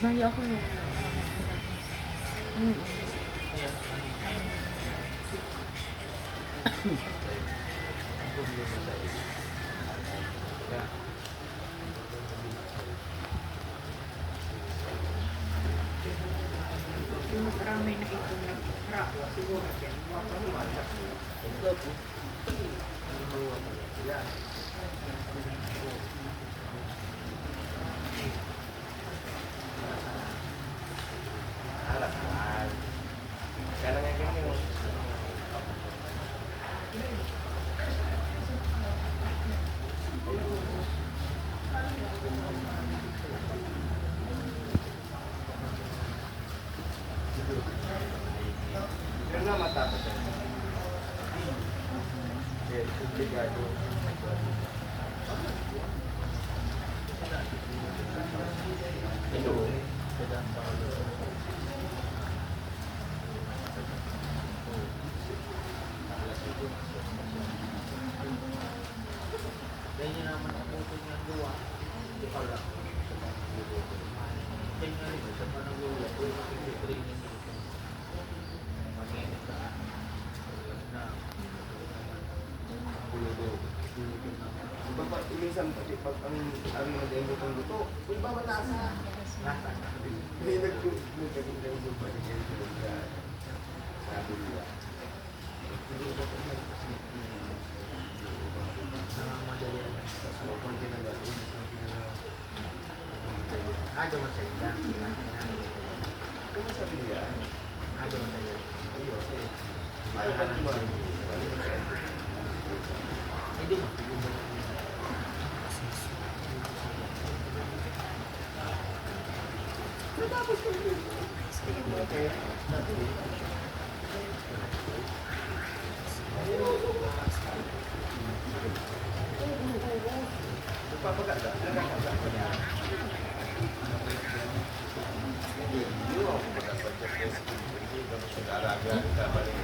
Naya ako yun. Yung marami na ito nag-crack, siguro yan. Pero nga matapos yan. Yes, obligado. Ito. Ganyan naman ang puto niya gawa. Hindi pa lang. Kaya nga rin, sa panagulwa, kung makikipagtraining dito. Mag-init ka. Na. Pag minsan pag ang nag-engo ng luto, kung babataas na. Hindi nag-engo pa rin yan. Sabi nila. Ada masa indah. Kung sabi niya, Ada masa indah. ayaw ka naman. Hindi mo. Natapos ko yun. Okay. Nagpapaganda. Nagkakaganda ko niya. Hindi ako magpapaganda. Hindi ako magpapaganda.